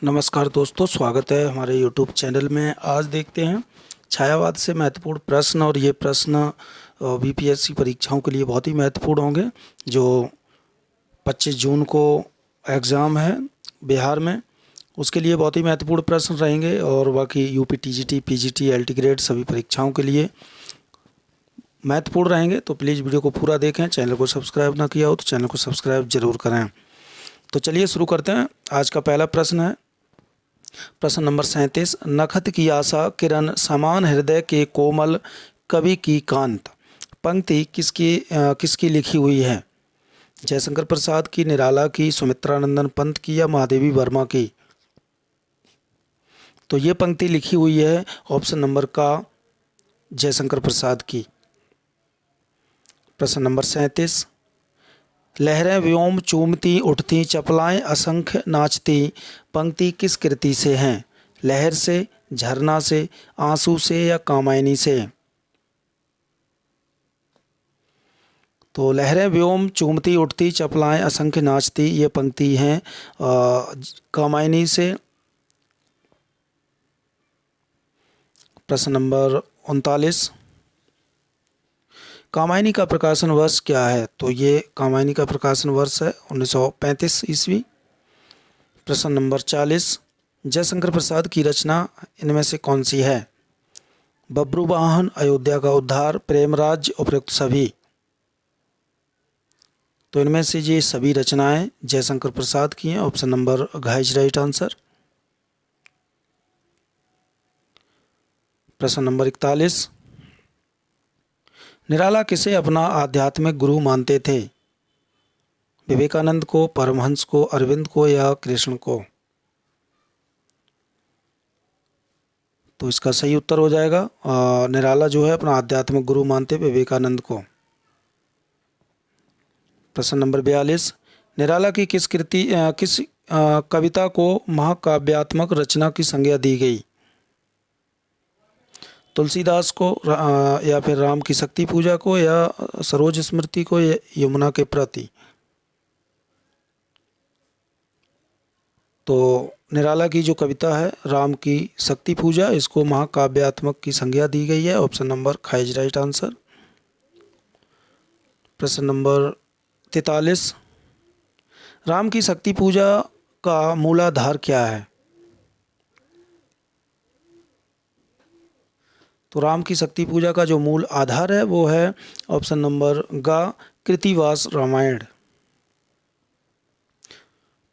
नमस्कार दोस्तों, स्वागत है हमारे YouTube चैनल में। आज देखते हैं छायावाद से महत्वपूर्ण प्रश्न, और ये प्रश्न बीपीएससी परीक्षाओं के लिए बहुत ही महत्वपूर्ण होंगे। जो 25 जून को एग्ज़ाम है बिहार में, उसके लिए बहुत ही महत्वपूर्ण प्रश्न रहेंगे। और बाकी UP TGT, PGT, LT grade सभी परीक्षाओं के लिए महत्वपूर्ण रहेंगे। तो प्लीज़ वीडियो को पूरा देखें। चैनल को सब्सक्राइब ना किया हो तो चैनल को सब्सक्राइब जरूर करें। तो चलिए शुरू करते हैं। आज का पहला प्रश्न है प्रश्न नंबर 37। नखत की आशा किरण समान हृदय के कोमल कवि की कांत। पंक्ति किसकी लिखी हुई है? जयशंकर प्रसाद की, निराला की, सुमित्रानंदन पंत की या महादेवी वर्मा की? तो ये पंक्ति लिखी हुई है ऑप्शन नंबर का जयशंकर प्रसाद की। प्रश्न नंबर 37। लहरें व्योम चूमती उठती, चपलाएं असंख्य नाचती। पंक्ति किस कृति से हैं? लहर से, झरना से, आंसू से या कामायनी से? तो लहरें व्योम चूमती उठती, चपलाएं असंख्य नाचती, ये पंक्ति हैं कामायनी से। प्रश्न नंबर 39। कामायनी का प्रकाशन वर्ष क्या है? तो ये कामायनी का प्रकाशन वर्ष है 1935 ईस्वी। प्रश्न नंबर 40। जयशंकर प्रसाद की रचना इनमें से कौन सी है? बब्रुवाहन, अयोध्या का उद्धार, प्रेमराज, उपरोक्त सभी? तो इनमें से ये सभी रचनाएं जयशंकर प्रसाद की हैं। ऑप्शन नंबर घ इज राइट आंसर। प्रश्न नंबर 41। निराला किसे अपना आध्यात्मिक गुरु मानते थे? विवेकानंद को, परमहंस को, अरविंद को या कृष्ण को? तो इसका सही उत्तर हो जाएगा निराला जो है अपना आध्यात्मिक गुरु मानते विवेकानंद को। प्रश्न नंबर 42। निराला की किस कविता को महाकाव्यात्मक रचना की संज्ञा दी गई? तुलसीदास को, या फिर राम की शक्ति पूजा को, या सरोज स्मृति को, या यमुना के प्रति? तो निराला की जो कविता है राम की शक्ति पूजा, इसको महाकाव्यात्मक की संज्ञा दी गई है। ऑप्शन नंबर ख इज राइट आंसर। प्रश्न नंबर 43। राम की शक्ति पूजा का मूलाधार क्या है? तो राम की शक्ति पूजा का जो मूल आधार है वो है ऑप्शन नंबर ग कृतिवास रामायण।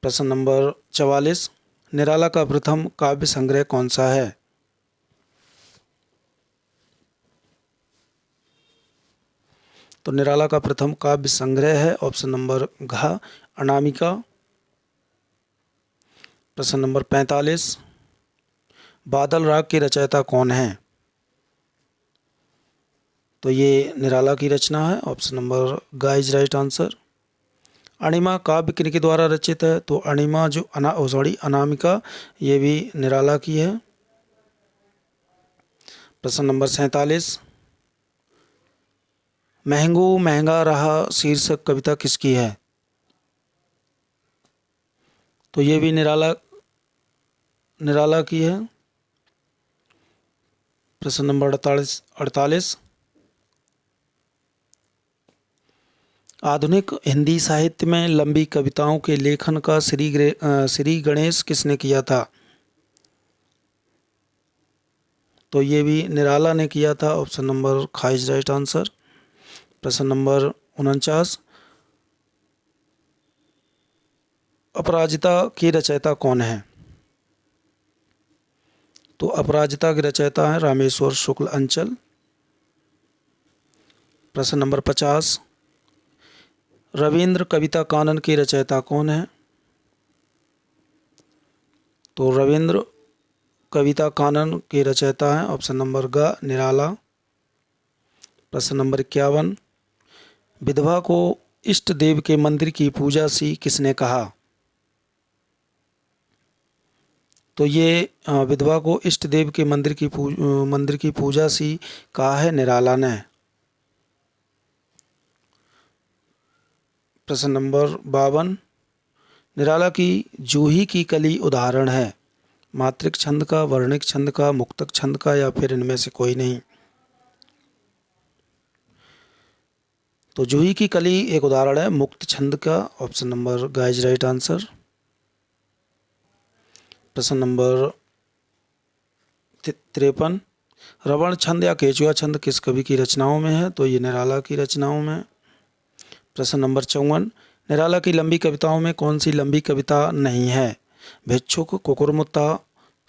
प्रश्न नंबर 44। निराला का प्रथम काव्य संग्रह कौन सा है? तो निराला का प्रथम काव्य संग्रह है ऑप्शन नंबर घ अनामिका। प्रश्न नंबर 45। बादल राग के रचयिता कौन है? तो ये निराला की रचना है। ऑप्शन नंबर ग इज राइट आंसर। अणिमा काव्य किनके द्वारा रचित है? तो अणिमा जो अनामिका, ये भी निराला की है। प्रश्न नंबर 47। महंगू महंगा रहा शीर्षक कविता किसकी है? तो ये भी निराला की है। प्रश्न नंबर 48। आधुनिक हिंदी साहित्य में लंबी कविताओं के लेखन का श्री गणेश किसने किया था? तो ये भी निराला ने किया था। ऑप्शन नंबर ख इज राइट आंसर। प्रश्न नंबर 49। अपराजिता की रचयिता कौन है? तो अपराजिता के रचयिता हैं रामेश्वर शुक्ल अंचल। प्रश्न नंबर 50। रविंद्र कविता कानन के रचयिता कौन है? तो रविंद्र कविता कानन के रचयिता हैं ऑप्शन नंबर ग निराला। प्रश्न नंबर 51। विधवा को इष्ट देव के मंदिर की पूजा सी किसने कहा? तो ये विधवा को इष्ट देव के मंदिर की पूजा सी कहा है निराला ने। प्रश्न नंबर 52। निराला की जूही की कली उदाहरण है? मात्रिक छंद का, वर्णिक छंद का, मुक्तक छंद का, या फिर इनमें से कोई नहीं। तो जूही की कली एक उदाहरण है मुक्त छंद का। ऑप्शन नंबर ग इज राइट आंसर। प्रश्न नंबर 53, रवण छंद या केचुआ छंद किस कवि की रचनाओं में है? तो ये निराला की रचनाओं में। प्रश्न नंबर 54, निराला की लंबी कविताओं में कौन सी लंबी कविता नहीं है? भिक्षुक, कुकुरमुत्ता,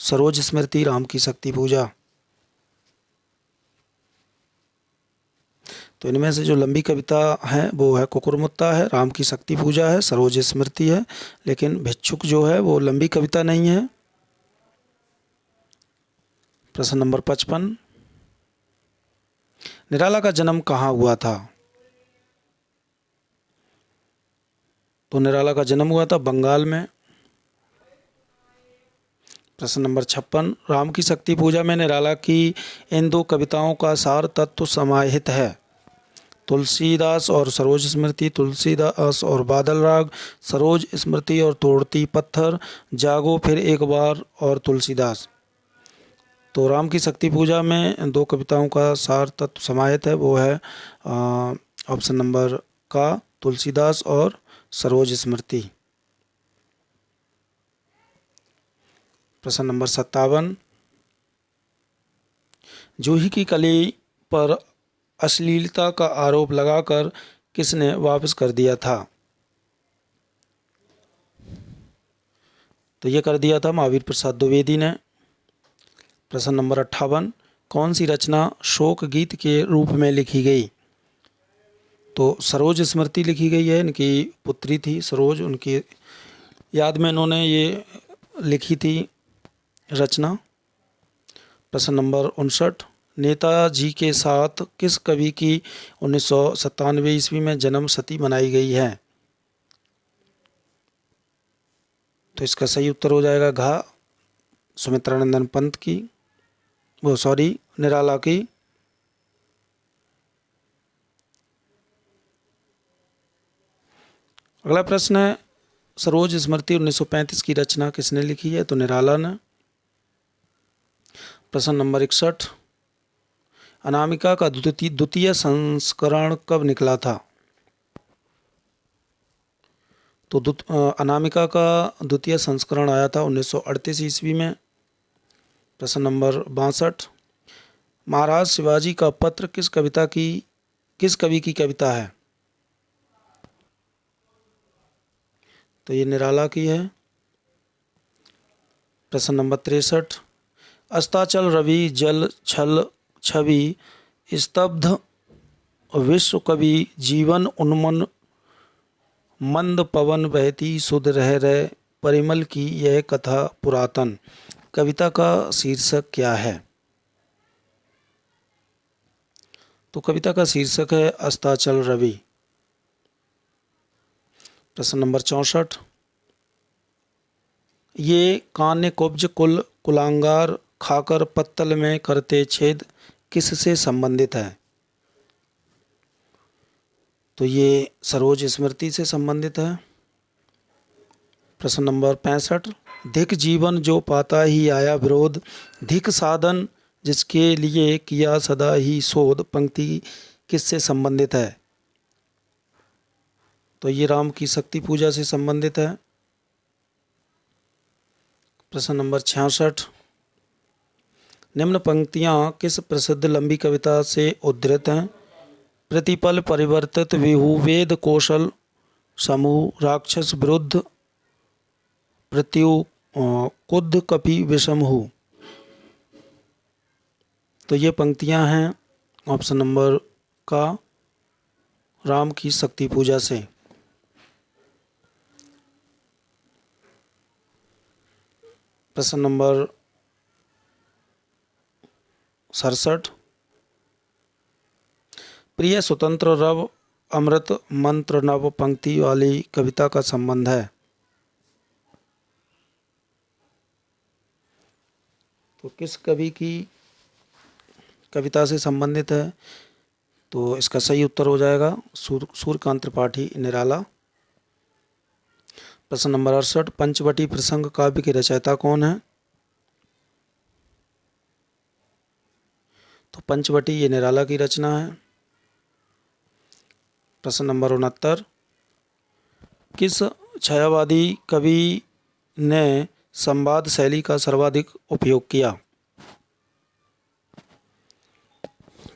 सरोज स्मृति, राम की शक्ति पूजा। तो इनमें से जो लंबी कविता है वो है कुकुरमुत्ता है, राम की शक्ति पूजा है, सरोज स्मृति है, लेकिन भिक्षुक जो है वो लंबी कविता नहीं है। प्रश्न नंबर 55, निराला का जन्म कहाँ हुआ था? तो निराला का जन्म हुआ था बंगाल में। प्रश्न नंबर 56, राम की शक्ति पूजा में निराला की इन दो कविताओं का सार तत्व समाहित है? तुलसीदास और सरोज स्मृति, तुलसीदास और बादल राग, सरोज स्मृति और तोड़ती पत्थर, जागो फिर एक बार और तुलसीदास। तो राम की शक्ति पूजा में दो कविताओं का सार तत्व समाहित है, वो है ऑप्शन नंबर का तुलसीदास और सरोज स्मृति। प्रश्न नंबर 57, जूही की कली पर अश्लीलता का आरोप लगाकर किसने वापस कर दिया था? तो ये कर दिया था महावीर प्रसाद द्विवेदी ने। प्रश्न नंबर 58, कौन सी रचना शोक गीत के रूप में लिखी गई? तो सरोज स्मृति लिखी गई है, इनकी पुत्री थी सरोज, उनकी याद में इन्होंने ये लिखी थी रचना। प्रश्न नंबर 59, नेताजी के साथ किस कवि की 1997 ईस्वी में जन्म शती मनाई गई है? तो इसका सही उत्तर हो जाएगा घा सुमित्रानंदन पंत की, वो सॉरी निराला की। अगला प्रश्न है, सरोज स्मृति 1935 की रचना किसने लिखी है? तो निराला ने। प्रश्न नंबर 61, अनामिका का द्वितीय संस्करण कब निकला था? तो अनामिका का द्वितीय संस्करण आया था 1938 ईस्वी में। प्रश्न नंबर 62, महाराज शिवाजी का पत्र किस कवि की कविता है? तो ये निराला की है। प्रश्न नंबर 63, अस्ताचल रवि जल छल छवि स्तब्ध विश्व कवि जीवन उन्मन मंद पवन बहती सुध रह रहे परिमल की यह कथा पुरातन, कविता का शीर्षक क्या है? तो कविता का शीर्षक है अस्ताचल रवि। प्रश्न नंबर 64, ये कान्य कुब्ज कुल कुलांगार खाकर पत्तल में करते छेद किससे संबंधित है? तो ये सरोज स्मृति से संबंधित है। प्रश्न नंबर 65, धिक जीवन जो पाता ही आया विरोध, धिक साधन जिसके लिए किया सदा ही शोध, पंक्ति किससे संबंधित है? तो ये राम की शक्ति पूजा से संबंधित है। प्रश्न नंबर 66, निम्न पंक्तियाँ किस प्रसिद्ध लंबी कविता से उद्धृत हैं? प्रतिपल परिवर्तित विहु वेद कौशल समूह राक्षस विरुद्ध प्रत्यु कुद्ध कपि विषमहु। तो ये पंक्तियाँ हैं ऑप्शन नंबर का राम की शक्ति पूजा से। प्रश्न नंबर 67, प्रिय स्वतंत्र रव अमृत मंत्र नव पंक्ति वाली कविता का संबंध है? तो किस कवि की कविता से संबंधित है? तो इसका सही उत्तर हो जाएगा सूर्यकांत त्रिपाठी निराला। प्रश्न नंबर 68, पंचवटी प्रसंग काव्य के रचयिता कौन है? तो पंचवटी ये निराला की रचना है। प्रश्न नंबर 69, किस छायावादी कवि ने संवाद शैली का सर्वाधिक उपयोग किया?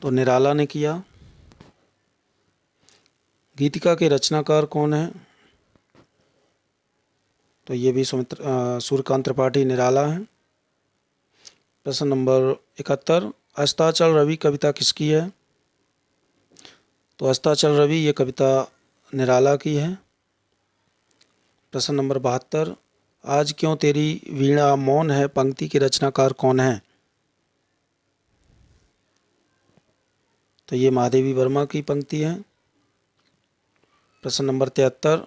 तो निराला ने किया। गीतिका के रचनाकार कौन है? तो ये भी सूर्यकांत त्रिपाठी निराला है। प्रश्न नंबर 71, अस्ताचल रवि कविता किसकी है? तो अस्ताचल रवि ये कविता निराला की है। प्रश्न नंबर 72, आज क्यों तेरी वीणा मौन है पंक्ति के रचनाकार कौन है? तो ये महादेवी वर्मा की पंक्ति है। प्रश्न नंबर 73,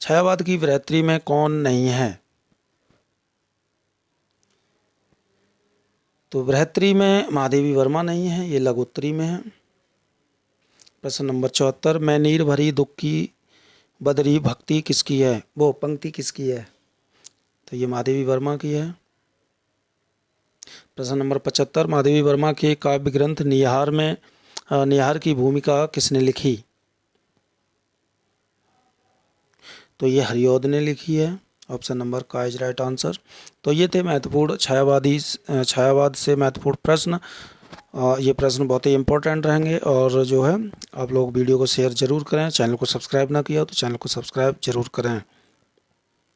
छायावाद की वृत्ति में कौन नहीं है? तो वृत्ति में महादेवी वर्मा नहीं है, ये लघुत्तरी में है। प्रश्न नंबर 74, मैं नीर भरी दुख की बदरी भक्ति किसकी है? वो पंक्ति किसकी है? तो ये महादेवी वर्मा की है। प्रश्न नंबर 75, महादेवी वर्मा के काव्य ग्रंथ निहार की भूमिका किसने लिखी? तो ये हरिऔध ने लिखी है। ऑप्शन नंबर का इज राइट आंसर। तो ये थे महत्वपूर्ण छायावाद से महत्वपूर्ण प्रश्न। ये प्रश्न बहुत ही इंपॉर्टेंट रहेंगे और जो है आप लोग वीडियो को शेयर ज़रूर करें। चैनल को सब्सक्राइब ना किया तो चैनल को सब्सक्राइब ज़रूर करें।